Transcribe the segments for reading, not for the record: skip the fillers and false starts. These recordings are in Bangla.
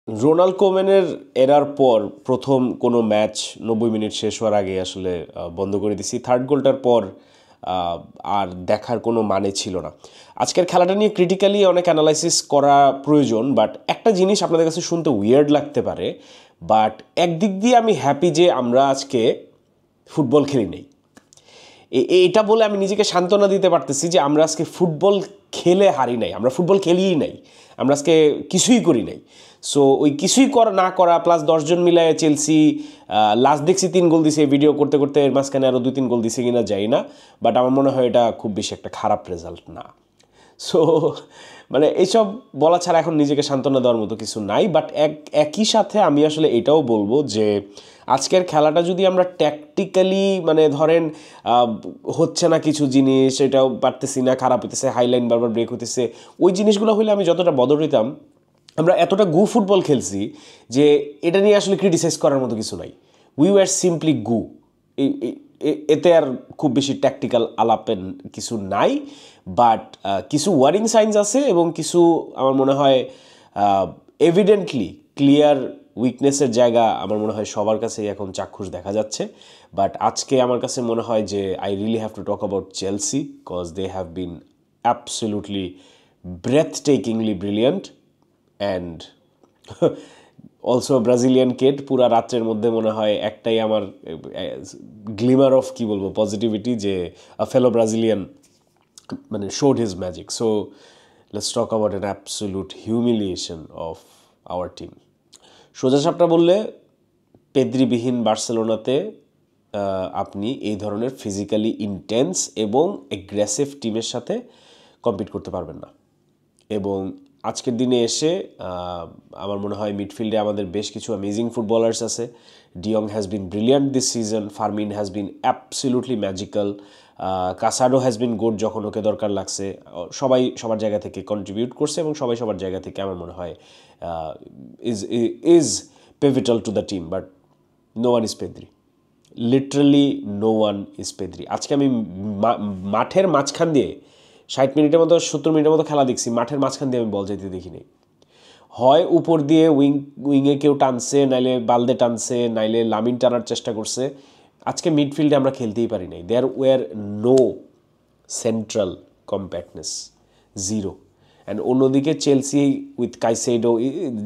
রোনাল্ড কোমেনের এরার পর প্রথম কোনো ম্যাচ 90 মিনিট শেষ হওয়ার আগে আসলে বন্ধ করে দিছি। থার্ড গোলটার পর আর দেখার কোনো মানে ছিল না। আজকের খেলাটা নিয়ে ক্রিটিক্যালি অনেক অ্যানালাইসিস করা প্রয়োজন, বাট একটা জিনিস আপনাদের কাছে শুনতে উইয়ার্ড লাগতে পারে, বাট একদিক দিয়ে আমি হ্যাপি যে আমরা আজকে ফুটবল খেলি নেই। এটা বলে আমি নিজেকে সান্ত্বনা দিতে পারতেছি যে আমরা আজকে ফুটবল খেলে হারি নাই, আমরা ফুটবল খেলিই নাই, আমরা আজকে কিছুই করি নাই। সো ওই কিছুই না করা প্লাস 10 জন মিলায় চেলসি লাস্ট দেখছি 3 গোল দিছে, ভিডিও করতে করতে এর মাঝখানে আরও 2-3 গোল দিছে কিনা যাই না, বাট আমার মনে হয় এটা খুব বেশি একটা খারাপ রেজাল্ট না। সো মানে এইসব বলা ছাড়া এখন নিজেকে সান্ত্বনা দেওয়ার মতো কিছু নাই। বাট একই সাথে আমি আসলে এটাও বলবো যে আজকের খেলাটা যদি আমরা ট্যাকটিক্যালি মানে ধরেন হচ্ছে না কিছু জিনিস, এটাও পারতেছি না, খারাপ হইতেছে, হাইলাইন বারবার ব্রেক হইতেছে, ওই জিনিসগুলো হইলে আমি যতটা বদল হইতাম। আমরা এতটা গু ফুটবল খেলছি যে এটা নিয়ে আসলে ক্রিটিসাইজ করার মতো কিছু নাই। উই ওয়ার সিম্পলি গু। এতে আর খুব বেশি ট্যাকটিক্যাল আলাপের কিছু নাই, বাট কিছু ওয়ারিং সাইন্স আছে এবং কিছু আমার মনে হয় এভিডেন্টলি ক্লিয়ার উইকনেসের জায়গা আমার মনে হয় সবার কাছেই এখন চাক্ষুষ দেখা যাচ্ছে। বাট আজকে আমার কাছে মনে হয় যে I really have to talk about Chelsea, because they have been absolutely breathtakingly brilliant and also Brazilian kid. পুরা রাত্রের মধ্যে মনে হয় একটাই আমার গ্লিমার অফ কি বলবো পজিটিভিটি, যে আ ফেলো ব্রাজিলিয়ান মানে showed his magic. So let's talk about an absolute humiliation of our team. সোজা সাপটা বললে পেদ্রিবিহীন বার্সেলোনাতে আপনি এই ধরনের ফিজিক্যালি ইন্টেন্স এবং এগ্রেসিভ টিমের সাথে কম্পিট করতে পারবেন না। এবং আজকের দিনে এসে আমার মনে হয় মিডফিল্ডে আমাদের বেশ কিছু অ্যামেজিং ফুটবলার্স আছে। De Jong has been brilliant this season, Fermin has been absolutely magical, কাসাডো has been good যখন ওকে দরকার লাগছে। সবাই সবার জায়গা থেকে কন্ট্রিবিউট করছে এবং সবাই সবার জায়গা থেকে আমার মনে হয় is pivotal to the team, but no one is Pedri. Literally no one is Pedri. আজকে আমি মাঠের মাঝখান দিয়ে 60 মিনিটের মতো 70 মিনিটের মতো খেলা দেখছি, মাঠের মাঝখান দিয়ে আমি বল যেতে দেখিনি। হয় উপর দিয়ে উইংয়ে কেউ টানছে, নাইলে বালদে টানছে, নাইলে লামিন টানার চেষ্টা করছে। আজকে মিডফিল্ডে আমরা খেলতেই পারি নাই। There were no central compactness, zero. And অন্যদিকে Chelsea with Caicedo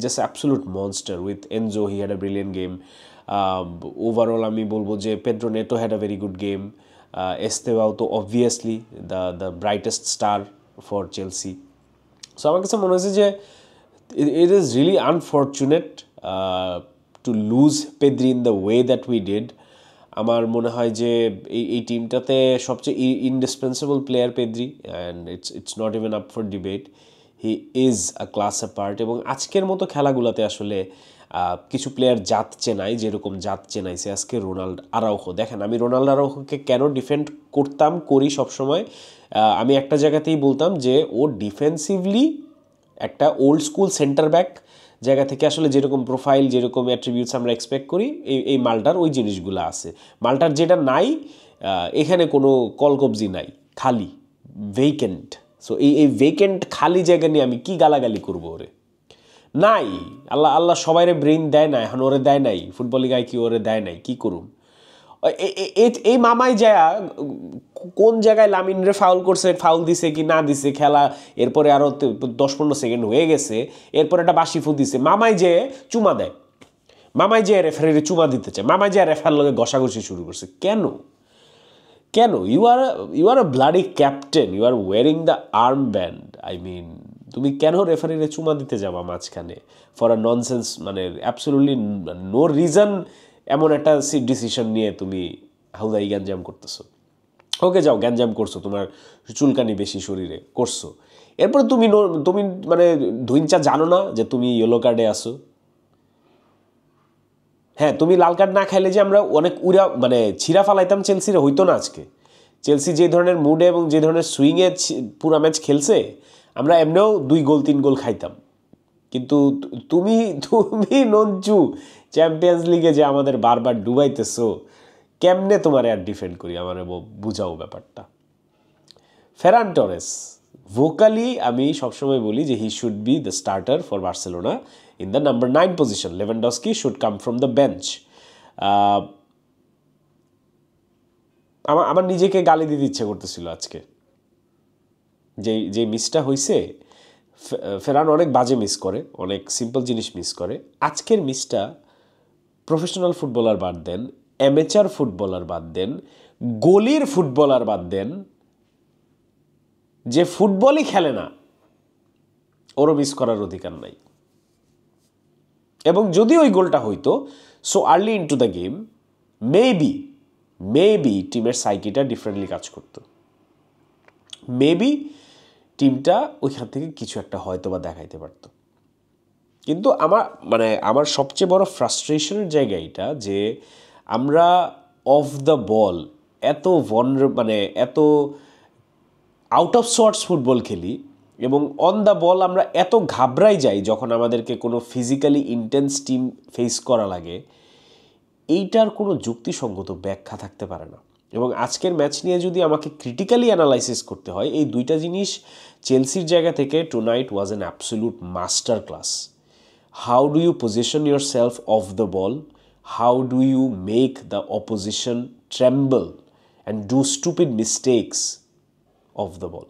just absolute monster, with Enzo he had a brilliant game. Overall আমি বলবো যে Pedro Neto had a very good game. Estevao তো obviously the brightest star for Chelsea. So আমার কাছে মনে হয়েছে যে it is really unfortunate to lose Pedri in the way that we did. আমার মনে হয় যে এই টিমটাতে সবচেয়ে indispensable player Pedri, and it's not even up for debate. He is a class apart. এবং আজকের মতো খেলাগুলোতে আসলে কিছু প্লেয়ার জাত চেনাই, যেরকম জাত চেনাইছে আজকে রোনাল্ড আরাউখো। দেখেন, আমি রোনাল্ড আরাউখোকে কেন ডিফেন্ড করি সবসময়, আমি একটা জায়গাতেই বলতাম যে ও ডিফেন্সিভলি একটা ওল্ড স্কুল সেন্টার ব্যাক জায়গা থেকে আসলে যেরকম প্রোফাইল, যেরকম অ্যাট্রিবিউটস আমরা এক্সপেক্ট করি, এই মালটার ওই জিনিসগুলো আছে। মালটার যেটা নাই, এখানে কোনো কলকবজি নাই, খালি ভেকেন্ট। সো এই ভেকেন্ট খালি জায়গা নিয়ে আমি কি গালাগালি করবো ওরে? নাই, আল্লাহ সবাইরে ব্রেইন দেয় না, এখন ওরে দেয় নাই, ফুটবলিং আইকিউ ওরে দেয় নাই, কি করুম? এই মামাই যায় কোন জায়গায় লামিনরে ফাউল করছে, ফাউল দিছে কি না দিছে খেলা, এরপরে আরও 10-15 সেকেন্ড হয়ে গেছে, এরপর একটা বাসি ফু দিছে, মামাই যে চুমা দেয়, মামাই যে রেফারিরে চুমা দিতে চায়, মামাই যে রেফার লগে ঘষাঘষি শুরু করছে। কেন? You are a bloody captain, you are wearing the arm band. I mean, তুমি কেন রেফারিরে চুমা দিতে যাবা মাঝখানে ফর আ ননসেন্স, মানে অ্যাবসলিউটলি নো রিজন এমন একটা ডিসিশন নিয়ে তুমি হাউদাই গ্যাঞ্জাম করতেছো। ওকে যাও, গ্যাঞ্জাম করছো, তোমার চুলকানি বেশি শরীরে করছো, এরপরে তুমি মানে ধুইনচা জানো না যে তুমি ইয়েলো কার্ডে আসো? হ্যাঁ, তুমি লাল কার্ড না খাইলে যে আমরা অনেক মানে ছিঁড়া ফালাইতাম চেলসিরে, হইতো না আজকে। চেলসি যে ধরনের মুডে এবং যে ধরনের সুইংয়ে পুরা ম্যাচ খেলছে, আমরা এমনিও 2 গোল 3 গোল খাইতাম। কিন্তু তুমি নঞ্চু চ্যাম্পিয়ন্স লিগে যে আমাদের বারবার ডুবাইতেছো, কেমনে তোমার আর ডিফেন্ড করি, আমার বুঝাও ব্যাপারটা। ফেরান টরেস ভোকালি আমি সবসময় বলি যে he should be the starter for Barcelona, in the number 9 position. Lewandowski should come from the bench. আমার নিজেকে গালি দিতে ইচ্ছে করতেছিল আজকে, যে মিসটা হয়েছে। ফেরান অনেক বাজে মিস করে, অনেক সিম্পল জিনিস মিস করে। আজকের মিসটা প্রফেশনাল ফুটবলার বাদ দেন, অ্যামেচার ফুটবলার বাদ দেন, গলির ফুটবলার বাদ দেন, যে ফুটবলই খেলে না ওরও মিস করার অধিকার নাই। এবং যদি ওই গোলটা হইতো so early into the game, maybe টিমের সাইকিটা ডিফারেন্টলি কাজ করতো, মেবি টিমটা ওইখান থেকে কিছু একটা হয়তো বা দেখাইতে পারত। কিন্তু আমার সবচেয়ে বড় ফ্রাস্ট্রেশনের জায়গা এটা যে আমরা অফ দ্য বল এত এত আউট অফ শর্টস ফুটবল খেলি, এবং অন দ্য বল আমরা এত ঘাবড়াই যাই যখন আমাদেরকে কোনো ফিজিক্যালি ইন্টেন্স টিম ফেস করা লাগে। এইটার কোনো যুক্তিসঙ্গত ব্যাখ্যা থাকতে পারে না। এবং আজকের ম্যাচ নিয়ে যদি আমাকে ক্রিটিক্যালি অ্যানালাইসিস করতে হয়, এই দুইটা জিনিস চেলসির জায়গা থেকে tonight was an absolute master class. How do you position yourself off the ball, how do you make the opposition tremble and do stupid mistakes off the ball.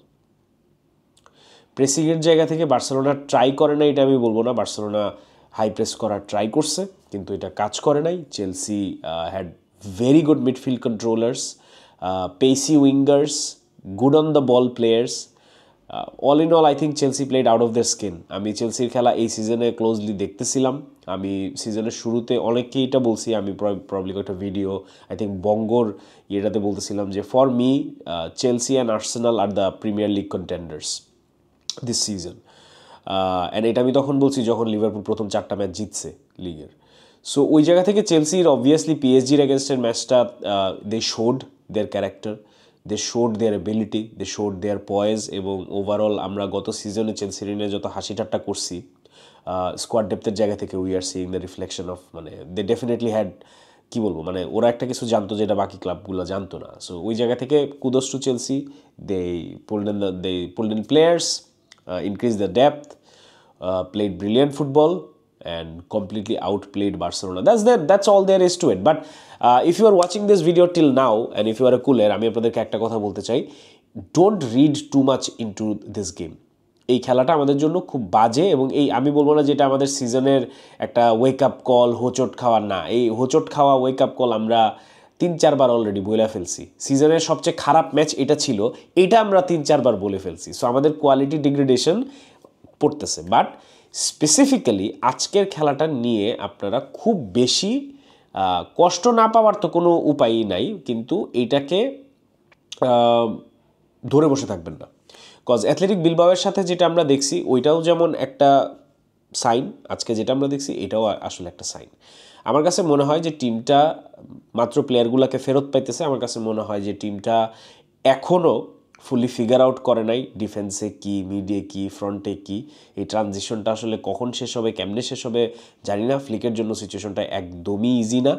প্রেসিংয়ের জায়গা থেকে বার্সেলোনা ট্রাই করে না এটা আমি বলবো না, বার্সেলোনা হাই প্রেস করার ট্রাই করছে কিন্তু এটা কাজ করে নাই। Chelsea had very good midfield controllers, pacey wingers, good on the ball players. All in all I think Chelsea played out of their skin. আমি চেলসির খেলা এই সিজনে ক্লোজলি দেখতেছিলাম। আমি সিজনের শুরুতে অনেককেই এটা বলছি, আমি প্রবলি একটা ভিডিও আই থিঙ্ক বঙ্গর ইয়েটাতে বলতেছিলাম যে for me Chelsea and Arsenal are the Premier League contenders this season. And এটা আমি তখন বলছি যখন লিভারপুল প্রথম 4টা ম্যাচ জিতছে লিগের। সো ওই জায়গা থেকে চেলসির অবভিয়াসলি পিএসজির এগেনস্টের ম্যাচটা they showed their character, they showed their ability, they showed their poise. এবং ওভারঅল আমরা গত সিজনে চেলসির নিয়ে যত হাসি ঠাট্টা করছি স্কোয়াড ডেপথের জায়গা থেকে we are seeing the reflection of they definitely had কী বলবো ওরা একটা কিছু জানতো যেটা বাকি ক্লাবগুলো জানতো না। সো ওই জায়গা থেকে kudos to Chelsea, they pulled in players, increased the depth, played brilliant football and completely outplayed Barcelona. That's all there is to it. But if you are watching this video till now and if you are a cooler, আমি আপনাদেরকে একটা কথা বলতে চাই, don't read too much into this game. এই খেলাটা আমাদের জন্য খুব বাজে, এবং এই আমি বলবো না যেটা আমাদের সিজনের একটা ওয়েক আপ কল, হোঁচট খাওয়ার না। এই হোঁচট খাওয়া ওয়েক আপ কল আমরা 3-4 বার অলরেডি বলে ফেলছি। সিজনের সবচেয়ে খারাপ ম্যাচ এটা ছিল, এটা আমরা 3-4 বার বলে ফেলছি। সো আমাদের কোয়ালিটি ডিগ্রেডেশন পড়তেছে। বাট স্পেসিফিক্যালি আজকের খেলাটা নিয়ে আপনারা খুব বেশি কষ্ট না পাওয়ার তো কোনো উপায়ই নাই, কিন্তু এইটাকে ধরে বসে থাকবেন না। কজ অ্যাথলেটিক বিলবাওয়ের সাথে যেটা আমরা দেখছি ওইটাও যেমন একটা সাইন, আজকে যেটা আমরা দেখছি এটাও আসলে একটা সাইন। আমার কাছে মনে হয় যে টিমটা মাত্র প্লেয়ারগুলোকে ফেরত পাইতেছে। আমার কাছে মনে হয় যে টিমটা এখনও ফুলি ফিগার আউট করে নাই ডিফেন্সে কি, মিডে কি, ফ্রন্টে কি। এই ট্রানজিশনটা আসলে কখন শেষ হবে, কেমনে শেষ হবে জানি না। ফ্লিকের জন্য সিচুয়েশনটা একদমই ইজি না।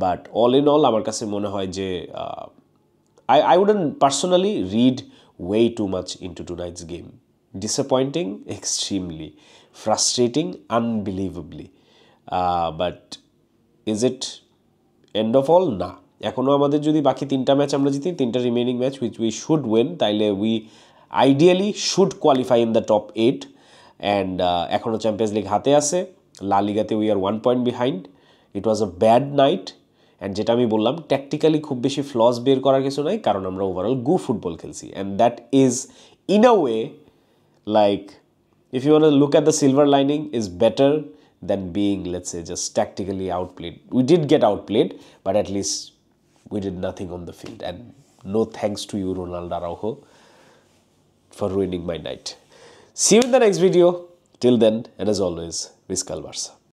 বাট অল ইন অল আমার কাছে মনে হয় যে I wouldn't personally read way too much into tonight's game. Disappointing, extremely. Frustrating, unbelievably. But is it end of all? না। এখনও আমাদের যদি বাকি 3টা ম্যাচ আমরা জিতি, 3টা remaining match which we should win, তাইলে we ideally should qualify in the top 8। And এখনও চ্যাম্পিয়ন্স লিগ হাতে আছে। লা লিগাতে we are 1 point behind. It was a bad night. And যেটা আমি বললাম ট্যাকটিক্যালি খুব বেশি ফ্লস বের করার কিছু নাই, কারণ আমরা ওভারঅল গু ফুটবল খেলছি। And that is in a way like if you want to look at the silver lining is better than being, let's say, just tactically outplayed. We did get outplayed, but at least we did nothing on the field. And no thanks to you, Ronald Araujo, for ruining my night. See you in the next video. Till then, and as always, Viscal Barca.